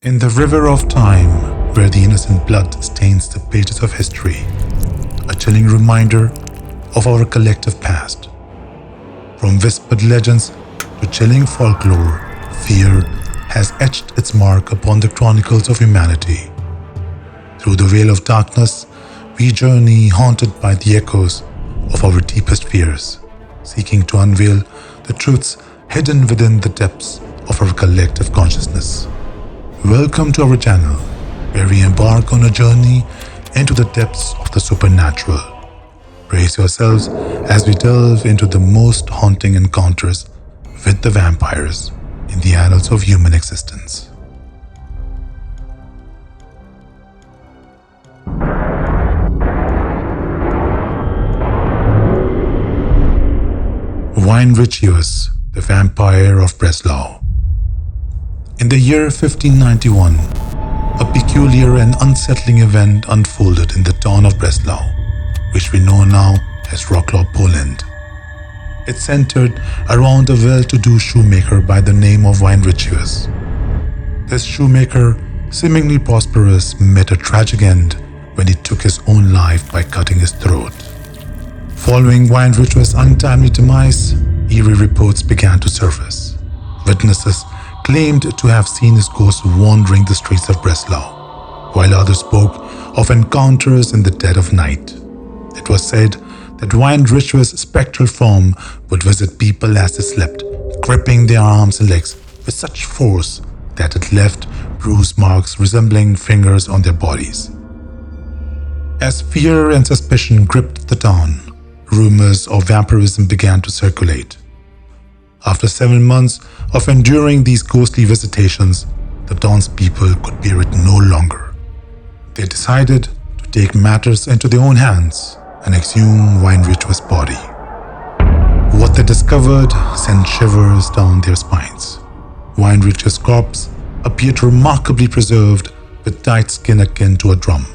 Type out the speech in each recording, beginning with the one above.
In the river of time, where the innocent blood stains the pages of history, a chilling reminder of our collective past. From whispered legends to chilling folklore, fear has etched its mark upon the chronicles of humanity. Through the veil of darkness, we journey haunted by the echoes of our deepest fears, seeking to unveil the truths hidden within the depths of our collective consciousness. Welcome to our channel, where we embark on a journey into the depths of the supernatural. Brace yourselves as we delve into the most haunting encounters with the vampires in the annals of human existence. Richus, the vampire of Breslau. In the year 1591, a peculiar and unsettling event unfolded in the town of Breslau, which we know now as Wrocław, Poland. It centered around a well-to-do shoemaker by the name of Richus. This shoemaker, seemingly prosperous, met a tragic end when he took his own life by cutting his throat. Following Richus' untimely demise, eerie reports began to surface. Witnesses claimed to have seen his ghost wandering the streets of Breslau, while others spoke of encounters in the dead of night. It was said that Richus' spectral form would visit people as they slept, gripping their arms and legs with such force that it left bruise marks resembling fingers on their bodies. As fear and suspicion gripped the town, rumors of vampirism began to circulate. After 7 months of enduring these ghostly visitations, the townspeople could bear it no longer. They decided to take matters into their own hands and exhume Richus' body. What they discovered sent shivers down their spines. Richus' corpse appeared remarkably preserved with tight skin akin to a drum.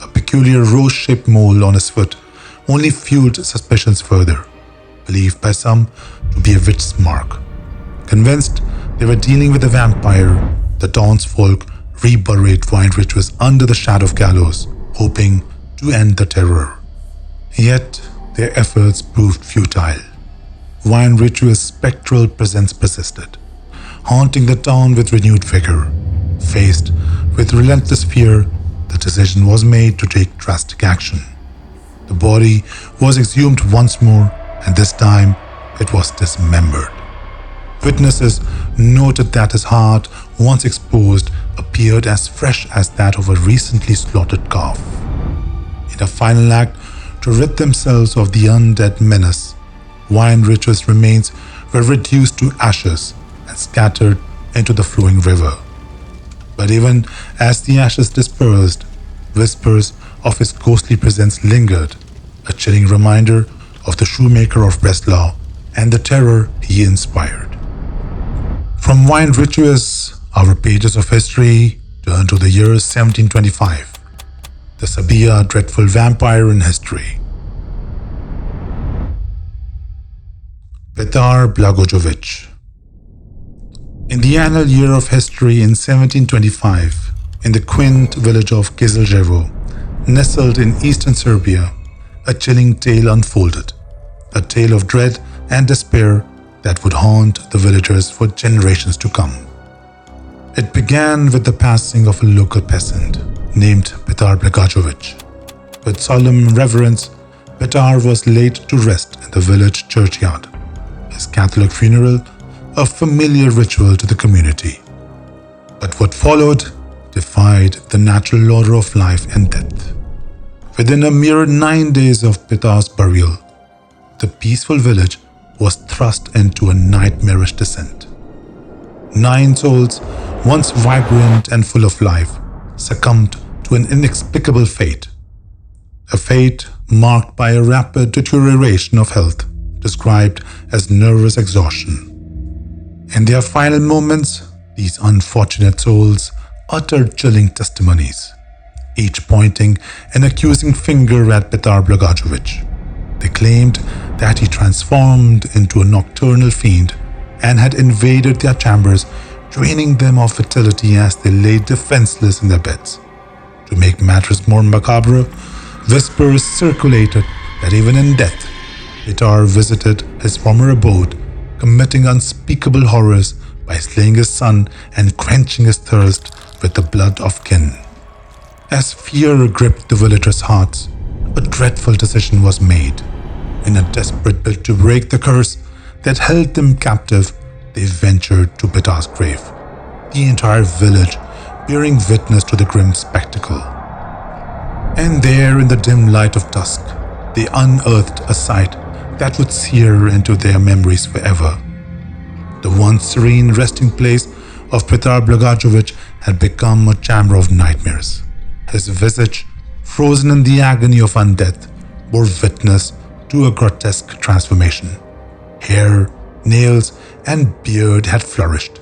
A peculiar rose-shaped mole on his foot only fueled suspicions further, believed by some to be a witch's mark. Convinced they were dealing with a vampire, the townsfolk reburied Richus under the shadow of gallows, hoping to end the terror. Yet their efforts proved futile. Richus' spectral presence persisted, haunting the town with renewed vigor. Faced with relentless fear, the decision was made to take drastic action. The body was exhumed once more, and this time it was dismembered. Witnesses noted that his heart, once exposed, appeared as fresh as that of a recently slaughtered calf. In a final act to rid themselves of the undead menace, Richus' remains were reduced to ashes and scattered into the flowing river. But even as the ashes dispersed, whispers of his ghostly presence lingered, a chilling reminder of the shoemaker of Breslau and the terror he inspired. From Richus, our pages of history turn to the year 1725, the Sabia dreadful vampire in history. Barar Bovich. In the annual year of history in 1725, in the quaint village of Kizeljevo, nestled in eastern Serbia, a chilling tale unfolded, a tale of dread and despair that would haunt the villagers for generations to come. It began with the passing of a local peasant named Barar Bovich. With solemn reverence, Barar was laid to rest in the village churchyard, his Catholic funeral a familiar ritual to the community. But what followed defied the natural order of life and death. Within a mere 9 days of Badar's burial, the peaceful village was thrust into a nightmarish descent. 9 souls, once vibrant and full of life, succumbed to an inexplicable fate. A fate marked by a rapid deterioration of health, described as nervous exhaustion. In their final moments, these unfortunate souls uttered chilling testimonies, each pointing an accusing finger at Barar Bovich. They claimed that he transformed into a nocturnal fiend and had invaded their chambers draining them of vitality as they lay defenseless in their beds. To make matters more macabre, whispers circulated that even in death, Barar visited his former abode, committing unspeakable horrors by slaying his son and quenching his thirst with the blood of kin. As fear gripped the villagers' hearts, a dreadful decision was made. In a desperate bid to break the curse that held them captive, they ventured to Badar's grave, the entire village bearing witness to the grim spectacle. And there, in the dim light of dusk, they unearthed a sight that would sear into their memories forever. The once serene resting place of Barar Bovich had become a chamber of nightmares. His visage, frozen in the agony of undeath, bore witness to a grotesque transformation. Hair, nails, and beard had flourished,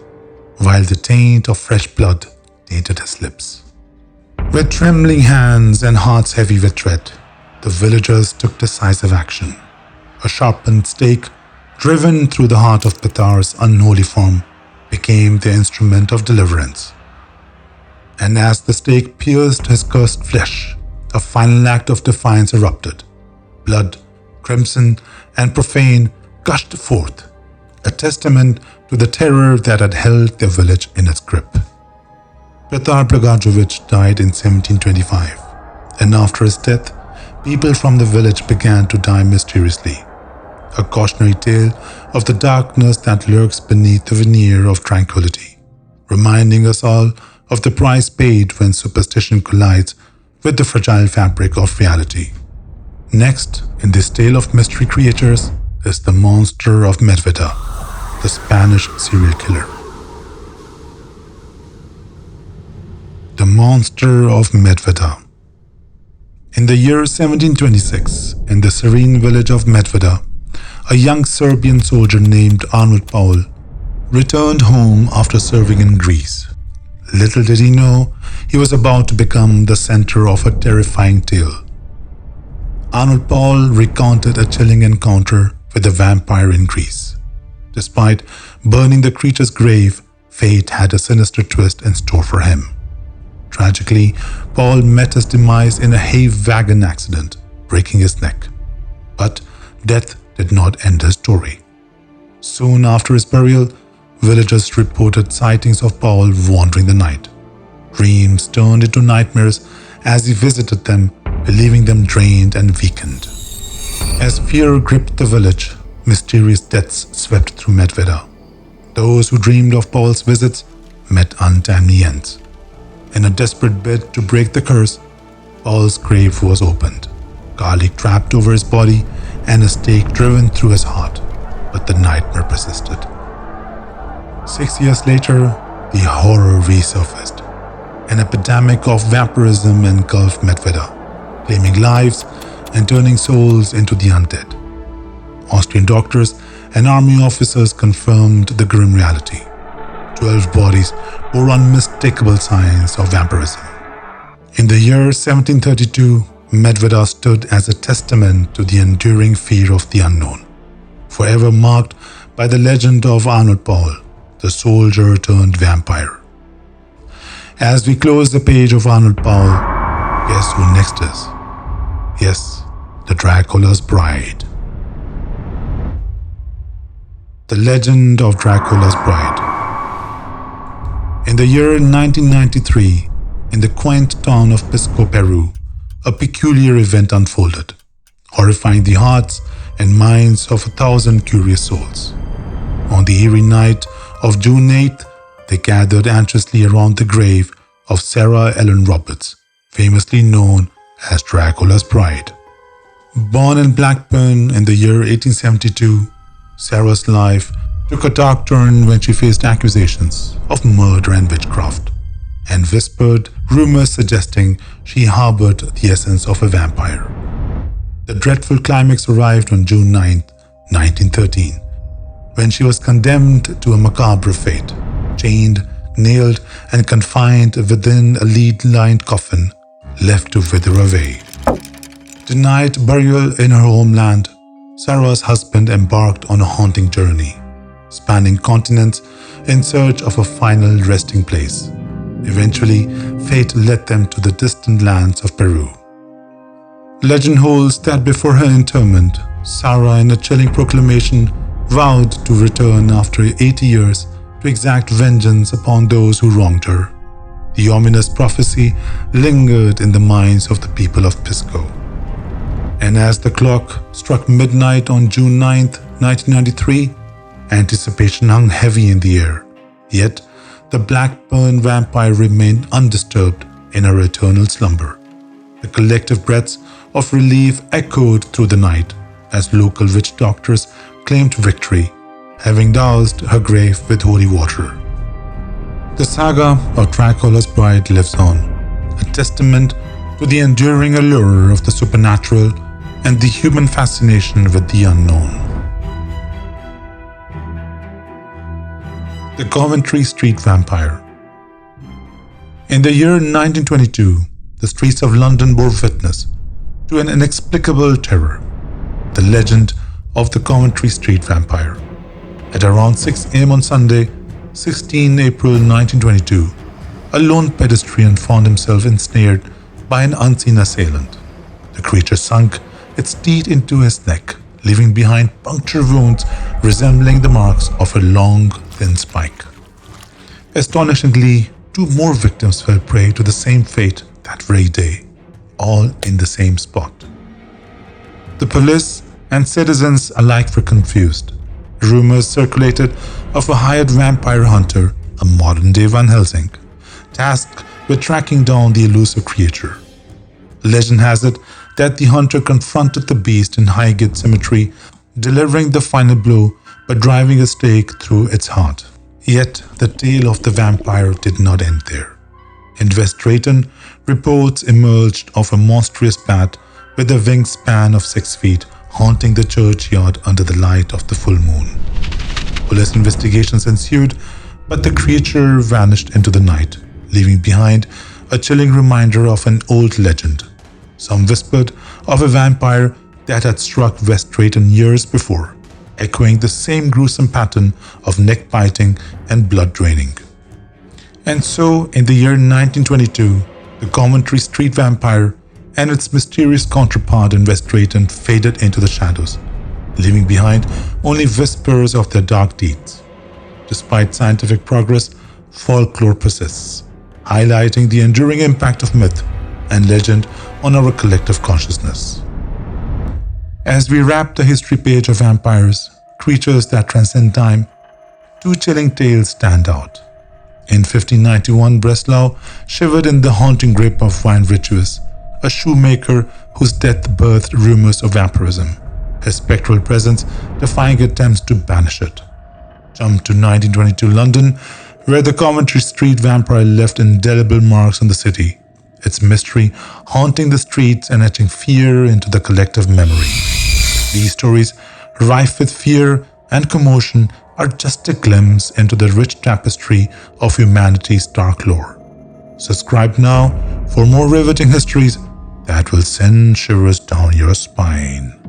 while the taint of fresh blood tainted his lips. With trembling hands and hearts heavy with dread, the villagers took decisive action. A sharpened stake, driven through the heart of Badar's unholy form, became the instrument of deliverance. And as the stake pierced his cursed flesh, a final act of defiance erupted. Blood, crimson and profane, gushed forth, a testament to the terror that had held their village in its grip. Barar Bovich died in 1725, and after his death, people from the village began to die mysteriously. A cautionary tale of the darkness that lurks beneath the veneer of tranquility, reminding us all of the price paid when superstition collides with the fragile fabric of reality. Next, in this tale of mystery creatures, is the Monster of Medva, the Spanish serial killer. The Monster of Medva. In the year 1726, in the serene village of Medva, a young Serbian soldier named Arnold Paul returned home after serving in Greece. Little did he know, he was about to become the center of a terrifying tale. Arnold Paul recounted a chilling encounter with a vampire in Greece. Despite burning the creature's grave, fate had a sinister twist in store for him. Tragically, Paul met his demise in a hay wagon accident, breaking his neck. But death did not end his story. Soon after his burial, villagers reported sightings of Paul wandering the night. Dreams turned into nightmares as he visited them, leaving them drained and weakened. As fear gripped the village, mysterious deaths swept through Medva. Those who dreamed of Paul's visits met untimely ends. In a desperate bid to break the curse, Paul's grave was opened, garlic trapped over his body and a stake driven through his heart, but the nightmare persisted. 6 years later, the horror resurfaced. An epidemic of vampirism engulfed Medva, claiming lives and turning souls into the undead. Austrian doctors and army officers confirmed the grim reality. 12 bodies bore unmistakable signs of vampirism. In the year 1732, Medva stood as a testament to the enduring fear of the unknown, forever marked by the legend of Arnold Paul, the soldier turned vampire. As we close the page of Arnold Paul, guess who next is? Yes, the Draculas Bride. The legend of Draculas Bride. In the year 1993, in the quaint town of Pisco, Peru, a peculiar event unfolded, horrifying the hearts and minds of 1,000 curious souls. On the eerie night of June 8th, they gathered anxiously around the grave of Sarah Ellen Roberts, famously known as Dracula's Bride. Born in Blackburn in the year 1872, Sarah's life took a dark turn when she faced accusations of murder and witchcraft, and whispered rumors suggesting she harbored the essence of a vampire. The dreadful climax arrived on June 9, 1913, when she was condemned to a macabre fate, chained, nailed, and confined within a lead-lined coffin, left to wither away. Denied burial in her homeland, Sarah's husband embarked on a haunting journey, spanning continents in search of a final resting place. Eventually, fate led them to the distant lands of Peru. Legend holds that before her interment, Sarah, in a chilling proclamation, vowed to return after 80 years to exact vengeance upon those who wronged her. The ominous prophecy lingered in the minds of the people of Pisco. And as the clock struck midnight on June 9, 1993, anticipation hung heavy in the air. Yet, the Blackburn vampire remained undisturbed in her eternal slumber. The collective breaths of relief echoed through the night as local witch doctors claimed victory, having doused her grave with holy water. The saga of Draculas Bride lives on, a testament to the enduring allure of the supernatural and the human fascination with the unknown. The Coventry Street Vampire. In the year 1922, the streets of London bore witness to an inexplicable terror, the legend of the Coventry Street Vampire. At around 6 a.m. on Sunday, 16 April 1922, a lone pedestrian found himself ensnared by an unseen assailant. The creature sunk its teeth into his neck, leaving behind puncture wounds resembling the marks of a long, thin spike. Astonishingly, 2 more victims fell prey to the same fate that very day, all in the same spot. The police and citizens alike were confused. Rumors circulated of a hired vampire hunter, a modern-day Van Helsing, tasked with tracking down the elusive creature. Legend has it that the hunter confronted the beast in Highgate Cemetery, delivering the final blow by driving a stake through its heart. Yet the tale of the vampire did not end there. In West Drayton, reports emerged of a monstrous bat with a wingspan of 6 feet haunting the churchyard under the light of the full moon. Police investigations ensued, but the creature vanished into the night, leaving behind a chilling reminder of an old legend. Some whispered of a vampire that had struck West Drayton years before, echoing the same gruesome pattern of neck biting and blood draining. And so, in the year 1922, the Coventry Street Vampire and its mysterious counterpart in West Drayton faded into the shadows, leaving behind only whispers of their dark deeds. Despite scientific progress, folklore persists, highlighting the enduring impact of myth and legend on our collective consciousness. As we wrap the history page of vampires, creatures that transcend time, 2 chilling tales stand out. In 1591, Breslau shivered in the haunting grip of Wine Richus, a shoemaker whose death birthed rumors of vampirism, his spectral presence defying attempts to banish it. Jump to 1922 London, where the Coventry Street Vampire left indelible marks on the city, its mystery haunting the streets and etching fear into the collective memory. These stories, rife with fear and commotion, are just a glimpse into the rich tapestry of humanity's dark lore. Subscribe now for more riveting histories that will send shivers down your spine.